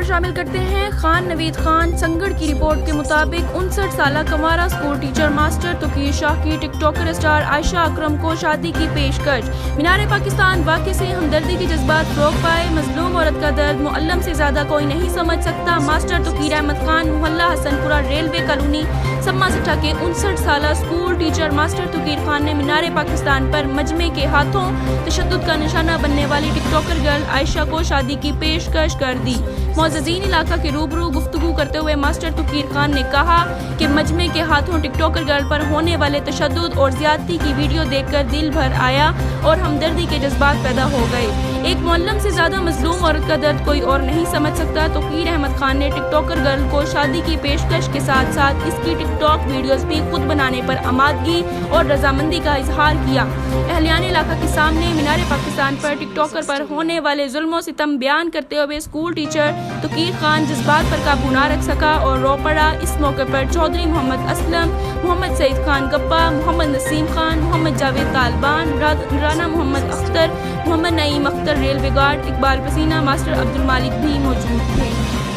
خبر شامل کرتے ہیں۔ خان نوید خان سنگڑ کی رپورٹ کے مطابق 59 سالہ کنوارا اسکول ٹیچر ماسٹر توقیر شاہ کی ٹک ٹاکر اسٹار عائشہ اکرم کو شادی کی پیشکش۔ مینار پاکستان واقعے سے ہمدردی کے جذبات فروغ پائے۔ مظلوم عورت کا درد معلم سے زیادہ کوئی نہیں سمجھ سکتا۔ ماسٹر توقیر احمد خان محلہ حسن پورہ ریلوے کالونی سما سٹھا کے 59 سالہ اسکول ٹیچر ماسٹر توقیر خان نے مینار پاکستان پر مجمع کے ہاتھوں تشدد کا نشانہ بننے والی ٹک ٹاکر گرل عائشہ کو شادی کی پیشکش کر دی۔ معززین علاقہ کے روبرو گفتگو کرتے ہوئے ماسٹر توقیر خان نے کہا کہ مجمع کے ہاتھوں ٹک ٹاکر گرل پر ہونے والے تشدد اور زیادتی کی ویڈیو دیکھ کر دل بھر آیا اور ہمدردی کے جذبات پیدا ہو گئے۔ ایک معلم سے زیادہ مظلوم عورت کا درد کوئی اور نہیں سمجھ سکتا۔ توقیر احمد خان نے ٹک ٹاکر گرل کو شادی کی پیشکش کے ساتھ ساتھ اس کی ٹک ٹاک ویڈیوز بھی خود بنانے پر آمادگی اور رضامندی کا اظہار کیا۔ اہلیان علاقہ کے سامنے مینار پاکستان پر ٹک ٹاکر پر ہونے والے ظلم و ستم بیان کرتے ہوئے اسکول ٹیچر توقیر خان جذبات پر قابو نہ رکھ سکا اور رو پڑا۔ اس موقع پر چودھری محمد اسلم، محمد سعید خان گپا، محمد نسیم خان، محمد جاوید طالبان، رانا محمد اختر، محمد نعیم اختر ریلوے گارڈ، اقبال پسینہ، ماسٹر عبد المالک بھی موجود تھے۔